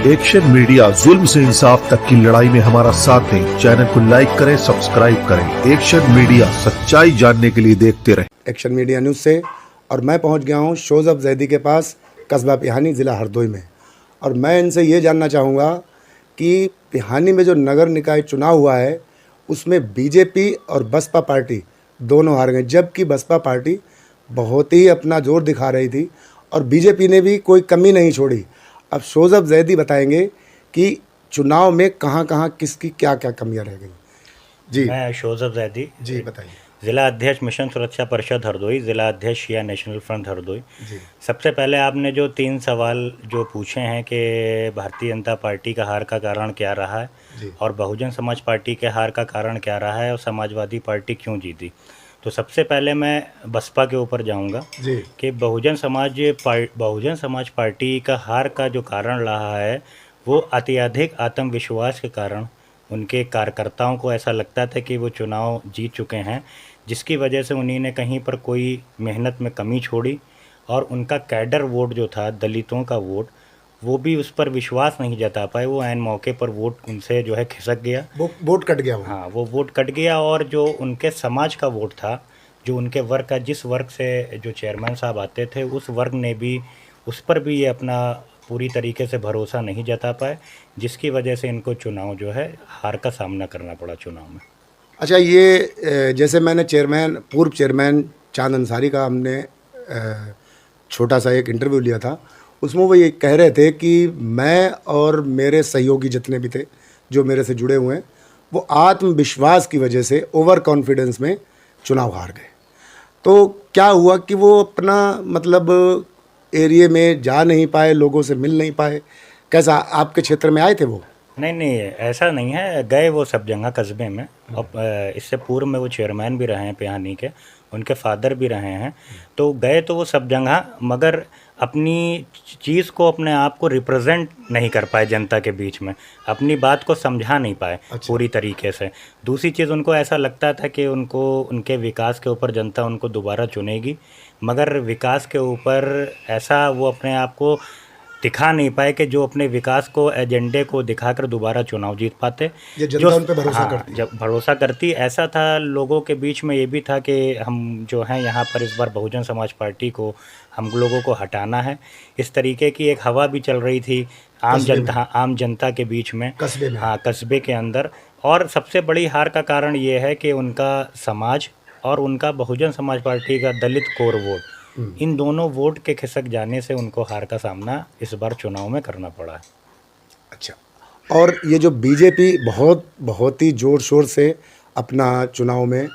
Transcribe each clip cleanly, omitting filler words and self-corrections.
Action media, जुल्म से इंसाफ तक की लड़ाई में हमारा साथ दें। चैनल को लाइक करें, सब्सक्राइब करें। एक्शन मीडिया, सच्चाई जानने के लिए देखते रहें। एक्शन मीडिया न्यूज़ से और मैं पहुंच गया हूं शोज़ब जैदी के पास, कस्बा पिहानी, ज़िला हरदोई में। और मैं इनसे ये जानना चाहूँगा कि पिहानी में जो नगर निकाय चुनाव हुआ है उसमें बीजेपी और बसपा पार्टी दोनों हार गए, जबकि बसपा पार्टी बहुत ही अपना जोर दिखा रही थी और बीजेपी ने भी कोई कमी नहीं छोड़ी। अब शोज़ब जैदी बताएंगे कि चुनाव में कहाँ कहाँ किसकी क्या क्या कमियाँ रह गई। जी, मैं शोज़ब जैदी जी बताइए। ज़िला अध्यक्ष मिशन सुरक्षा परिषद हरदोई, ज़िला अध्यक्ष शिया नेशनल फ्रंट हरदोई। जी सबसे पहले आपने जो 3 सवाल जो पूछे हैं कि भारतीय जनता पार्टी का हार का कारण क्या रहा है जी और बहुजन समाज पार्टी के हार का कारण क्या रहा है और समाजवादी पार्टी क्यों जीती। तो सबसे पहले मैं बसपा के ऊपर जाऊंगा जी कि बहुजन समाज पार्टी का हार का जो कारण रहा है वो अत्यधिक आत्मविश्वास के कारण उनके कार्यकर्ताओं को ऐसा लगता था कि वो चुनाव जीत चुके हैं, जिसकी वजह से उन्हीं ने कहीं पर कोई मेहनत में कमी छोड़ी और उनका कैडर वोट जो था, दलितों का वोट, वो भी उस पर विश्वास नहीं जता पाए। वो ऐन मौके पर वोट उनसे जो है खिसक गया। वो वोट कट गया वो। हाँ, वो वोट कट गया और जो उनके समाज का वोट था, जो उनके वर्ग का, जिस वर्ग से जो चेयरमैन साहब आते थे, उस वर्ग ने भी उस पर भी ये अपना पूरी तरीके से भरोसा नहीं जता पाए, जिसकी वजह से इनको चुनाव जो है हार का सामना करना पड़ा चुनाव में। अच्छा, ये जैसे मैंने पूर्व चेयरमैन चांद अंसारी का हमने छोटा सा एक इंटरव्यू लिया था, उसमें वो ये कह रहे थे कि मैं और मेरे सहयोगी जितने भी थे जो मेरे से जुड़े हुए हैं, वो आत्मविश्वास की वजह से ओवर कॉन्फिडेंस में चुनाव हार गए। तो क्या हुआ कि वो अपना मतलब एरिया में जा नहीं पाए, लोगों से मिल नहीं पाए? कैसा, आपके क्षेत्र में आए थे वो? नहीं, ऐसा नहीं है, गए वो सब जगह कस्बे में। और इससे पूर्व में वो चेयरमैन भी रहे हैं पिहानी के, उनके फादर भी रहे हैं। तो गए तो वो सब जगह, मगर अपनी चीज़ को, अपने आप को रिप्रेजेंट नहीं कर पाए जनता के बीच में, अपनी बात को समझा नहीं पाए पूरी तरीके से। दूसरी चीज़, उनको ऐसा लगता था कि उनको उनके विकास के ऊपर जनता उनको दोबारा चुनेगी, मगर विकास के ऊपर ऐसा वो अपने आप को दिखा नहीं पाए कि जो अपने विकास को, एजेंडे को दिखाकर दोबारा चुनाव जीत पाते। ये जनता उन पे भरोसा हाँ, करती है। जब भरोसा करती, ऐसा था लोगों के बीच में। ये भी था कि हम जो हैं यहाँ पर इस बार बहुजन समाज पार्टी को, हम लोगों को हटाना है। इस तरीके की एक हवा भी चल रही थी आम जनता के बीच में, कस्बे में। हाँ, कस्बे के अंदर। और सबसे बड़ी हार का कारण ये है कि उनका समाज और उनका बहुजन समाज पार्टी का दलित कोर वोट, इन दोनों वोट के खिसक जाने से उनको हार का सामना इस बार चुनाव में करना पड़ा है। अच्छा, और ये जो बीजेपी बहुत ही ज़ोर शोर से अपना चुनाव में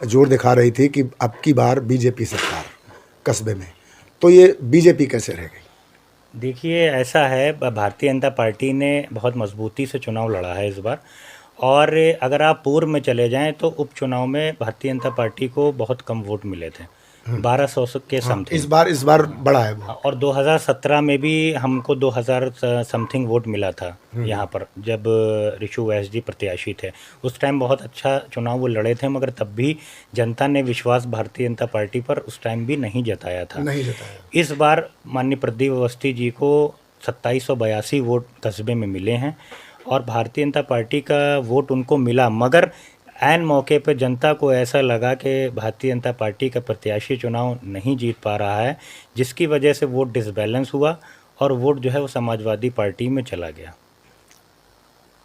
जोर दिखा रही थी कि अब की बार बीजेपी सरकार कस्बे में, तो ये बीजेपी कैसे रह गई? देखिए, ऐसा है, भारतीय जनता पार्टी ने बहुत मजबूती से चुनाव लड़ा है इस बार। और अगर आप पूर्व में चले जाएं तो उपचुनाव में भारतीय जनता पार्टी को बहुत कम वोट मिले थे, 1200 के समथिंग। इस बार बड़ा है वो। और 2017 में भी हमको 2000 समथिंग वोट मिला था यहाँ पर, जब ऋषु वैस जी प्रत्याशी थे। उस टाइम बहुत अच्छा चुनाव वो लड़े थे, मगर तब भी जनता ने विश्वास भारतीय जनता पार्टी पर उस टाइम भी नहीं जताया था। नहीं जताया। इस बार माननीय प्रदीप अवस्थी जी को 2782 वोट कस्बे में मिले हैं और भारतीय जनता पार्टी का वोट उनको मिला, मगर ऐन मौके पर जनता को ऐसा लगा कि भारतीय जनता पार्टी का प्रत्याशी चुनाव नहीं जीत पा रहा है, जिसकी वजह से वोट डिसबैलेंस हुआ और वोट जो है वो समाजवादी पार्टी में चला गया।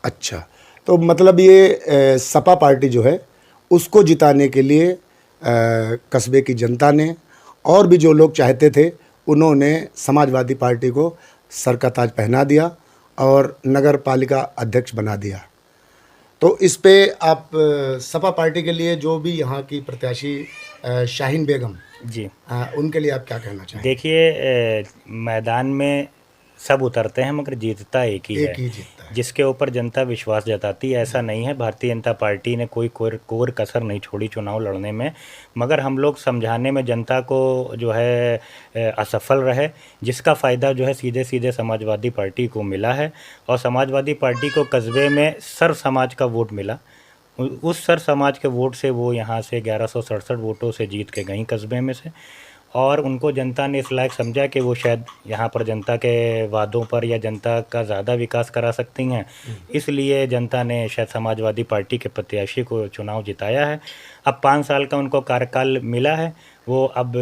अच्छा, तो मतलब ये सपा पार्टी जो है उसको जिताने के लिए कस्बे की जनता ने और भी जो लोग चाहते थे, उन्होंने समाजवादी पार्टी को सर का ताज पहना दिया और नगर पालिका अध्यक्ष बना दिया। तो इस पे आप सपा पार्टी के लिए जो भी यहाँ की प्रत्याशी शाहीन बेगम जी, उनके लिए आप क्या कहना चाहेंगे? देखिए, मैदान में सब उतरते हैं मगर जीतता एक ही एक ही है, जीतता है। जिसके ऊपर जनता विश्वास जताती है। ऐसा नहीं है, भारतीय जनता पार्टी ने कोई कोर कसर नहीं छोड़ी चुनाव लड़ने में, मगर हम लोग समझाने में जनता को जो है असफल रहे, जिसका फ़ायदा जो है सीधे सीधे समाजवादी पार्टी को मिला है। और समाजवादी पार्टी को कस्बे में सर समाज का वोट मिला, उस सर समाज के वोट से वो यहाँ से 1167 वोटों से जीत के गई कस्बे में से। और उनको जनता ने इस लायक समझा कि वो शायद यहाँ पर जनता के वादों पर या जनता का ज़्यादा विकास करा सकती हैं, इसलिए जनता ने शायद समाजवादी पार्टी के प्रत्याशी को चुनाव जिताया है। अब 5 साल का उनको कार्यकाल मिला है, वो अब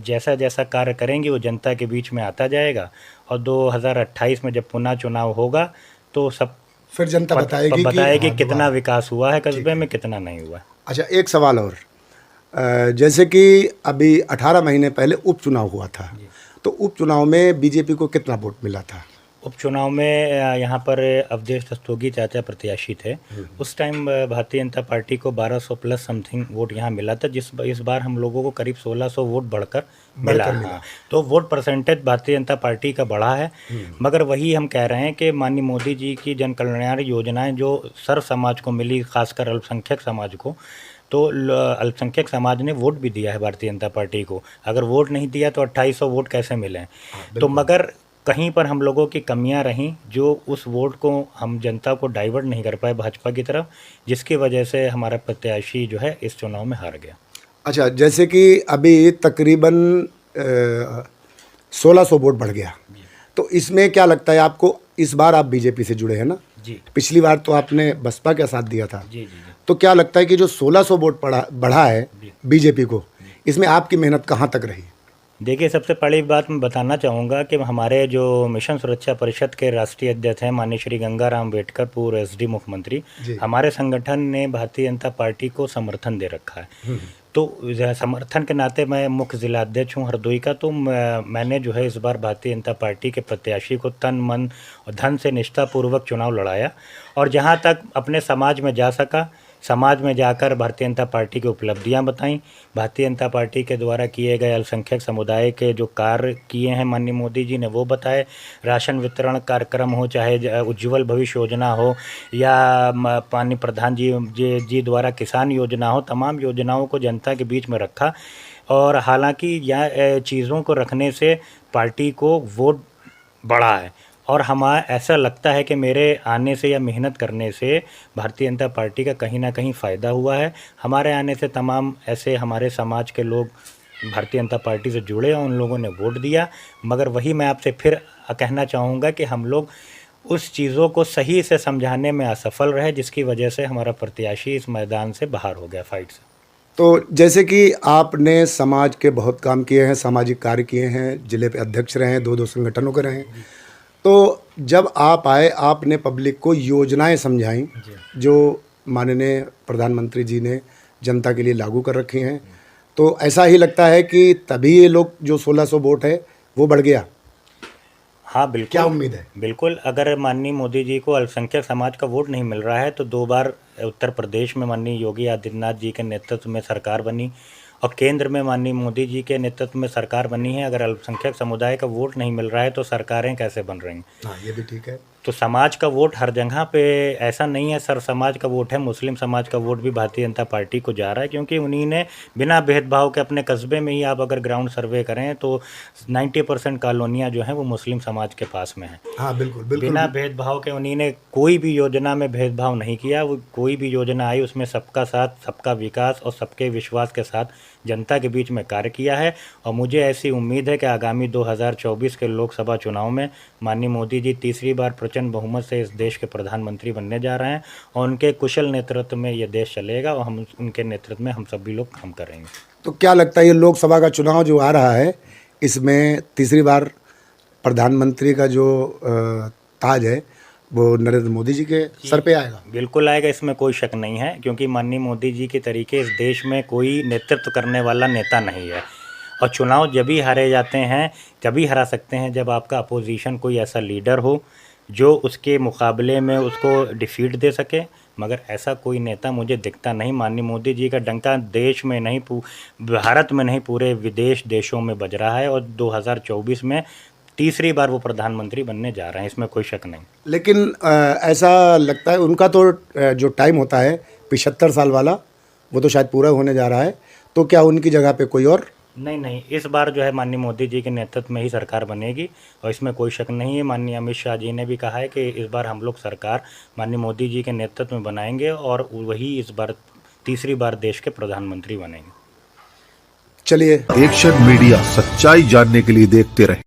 जैसा जैसा कार्य करेंगे वो जनता के बीच में आता जाएगा, और 2028 में जब पुनः चुनाव होगा तो सब फिर जनता बताएगी कि कितना विकास हुआ है कस्बे में, कितना नहीं हुआ। अच्छा, एक सवाल और, जैसे कि अभी 18 महीने पहले उपचुनाव हुआ था, तो उपचुनाव में बीजेपी को कितना वोट मिला था? उपचुनाव में यहाँ पर अवधेश रस्तोगी चाचा प्रत्याशी थे। उस टाइम भारतीय जनता पार्टी को 1200 प्लस समथिंग वोट यहाँ मिला था, इस बार हम लोगों को करीब 1600 वोट बढ़कर मिला। हाँ, तो vote percentage Bharatiya Janata party का बढ़ा है। मगर वही हम कह रहे हैं कि माननीय मोदी जी की जन कल्याणकारी योजनाएं जो सर्व समाज को मिली, खासकर अल्पसंख्यक समाज को, तो अल्पसंख्यक समाज ने वोट भी दिया है भारतीय जनता पार्टी को। अगर वोट नहीं दिया तो 2800 वोट कैसे मिले? तो मगर कहीं पर हम लोगों की कमियां रहीं, जो उस वोट को हम जनता को डाइवर्ट नहीं कर पाए भाजपा की तरफ, जिसकी वजह से हमारा प्रत्याशी जो है इस चुनाव में हार गया। अच्छा, जैसे कि अभी तकरीबन 1600 वोट बढ़ गया, तो इसमें क्या लगता है आपको? इस बार आप बीजेपी से जुड़े हैं ना जी। पिछली बार तो आपने बसपा का साथ दिया था। जी जी जी। तो क्या लगता है कि जो 1600 वोट बढ़ा है बीजेपी को, इसमें आपकी मेहनत कहाँ तक रही? देखिए, सबसे पहली बात मैं बताना चाहूँगा कि हमारे जो मिशन सुरक्षा परिषद के राष्ट्रीय अध्यक्ष हैं माननीय श्री गंगाराम अम्बेडकर, पूर्व एसडी मुख्यमंत्री, हमारे संगठन ने भारतीय जनता पार्टी को समर्थन दे रखा है। तो समर्थन के नाते मैं मुख्य जिला अध्यक्ष हूँ हरदोई का, तो मैंने जो है इस बार भारतीय जनता पार्टी के प्रत्याशी को तन मन और धन से निष्ठापूर्वक चुनाव लड़ाया, और जहाँ तक अपने समाज में जा सका, समाज में जाकर भारतीय जनता पार्टी की उपलब्धियां बताई, भारतीय जनता पार्टी के द्वारा किए गए अल्पसंख्यक समुदाय के जो कार्य किए हैं माननीय मोदी जी ने वो बताए। राशन वितरण कार्यक्रम हो, चाहे उज्ज्वल भविष्य योजना हो, या माननीय प्रधान जी द्वारा किसान योजना हो, तमाम योजनाओं को जनता के बीच में रखा। और हालांकि यह चीज़ों को रखने से पार्टी को वोट बढ़ा है, और ऐसा लगता है कि मेरे आने से या मेहनत करने से भारतीय जनता पार्टी का कहीं ना कहीं फ़ायदा हुआ है। हमारे आने से तमाम ऐसे हमारे समाज के लोग भारतीय जनता पार्टी से जुड़े और उन लोगों ने वोट दिया। मगर वही मैं आपसे फिर कहना चाहूँगा कि हम लोग उस चीज़ों को सही से समझाने में असफल रहे, जिसकी वजह से हमारा प्रत्याशी इस मैदान से बाहर हो गया फाइट से। तो जैसे कि आपने समाज के बहुत काम किए हैं, सामाजिक कार्य किए हैं, जिले पे अध्यक्ष रहे हैं, 2 संगठनों के रहे हैं, तो जब आप आए आपने पब्लिक को योजनाएं समझाई जो माननीय प्रधानमंत्री जी ने जनता के लिए लागू कर रखी हैं, तो ऐसा ही लगता है कि तभी ये लोग जो 1600 वोट है वो बढ़ गया। हाँ बिल्कुल, क्या उम्मीद है? बिल्कुल, अगर माननीय मोदी जी को अल्पसंख्यक समाज का वोट नहीं मिल रहा है तो 2 बार उत्तर प्रदेश में माननीय योगी आदित्यनाथ जी के नेतृत्व में सरकार बनी, और केंद्र में माननीय मोदी जी के नेतृत्व में सरकार बनी है। अगर अल्पसंख्यक समुदाय का वोट नहीं मिल रहा है तो सरकारें कैसे बन रही हैं? हाँ, ये भी ठीक है। तो समाज का वोट हर जगह पे ऐसा नहीं है, सर समाज का वोट है, मुस्लिम समाज का वोट भी भारतीय जनता पार्टी को जा रहा है, क्योंकि उन्हीं ने बिना भेदभाव के अपने कस्बे में ही आप अगर ग्राउंड सर्वे करें तो 90% कॉलोनियाँ जो हैं वो मुस्लिम समाज के पास में हैं। हाँ बिल्कुल बिल्कुल। बिना भेदभाव के उन्हीं ने कोई भी योजना में भेदभाव नहीं किया। वो कोई भी योजना आई उसमें सबका साथ, सबका विकास और सबके विश्वास के साथ जनता के बीच में कार्य किया है। और मुझे ऐसी उम्मीद है कि आगामी 2024 के लोकसभा चुनाव में माननीय मोदी जी तीसरी बार प्रचंड बहुमत से इस देश के प्रधानमंत्री बनने जा रहे हैं, और उनके कुशल नेतृत्व में ये देश चलेगा, और हम उनके नेतृत्व में हम सभी लोग काम करेंगे। तो क्या लगता है ये लोकसभा का चुनाव जो आ रहा है, इसमें तीसरी बार प्रधानमंत्री का जो ताज है वो नरेंद्र मोदी जी के सर पे आएगा? बिल्कुल आएगा, इसमें कोई शक नहीं है, क्योंकि माननीय मोदी जी के तरीके इस देश में कोई नेतृत्व करने वाला नेता नहीं है। और चुनाव जब भी हारे जाते हैं, तभी हरा सकते हैं जब आपका अपोजिशन कोई ऐसा लीडर हो जो उसके मुकाबले में उसको डिफीट दे सके। मगर ऐसा कोई नेता मुझे दिखता नहीं। माननीय मोदी जी का डंका देश में नहीं, भारत में नहीं, पूरे विदेश देशों में बज रहा है, और 2024 में तीसरी बार वो प्रधानमंत्री बनने जा रहे हैं, इसमें कोई शक नहीं। लेकिन ऐसा लगता है उनका तो जो टाइम होता है 75 साल वाला, वो तो शायद पूरा होने जा रहा है, तो क्या उनकी जगह पे कोई और? नहीं, इस बार जो है माननीय मोदी जी के नेतृत्व में ही सरकार बनेगी, और इसमें कोई शक नहीं है। माननीय अमित शाह जी ने भी कहा है कि इस बार हम लोग सरकार माननीय मोदी जी के नेतृत्व में बनाएंगे, और वही इस बार तीसरी बार देश के प्रधानमंत्री बनेंगे। चलिए। एक्शन मीडिया, सच्चाई जानने के लिए देखते रहे।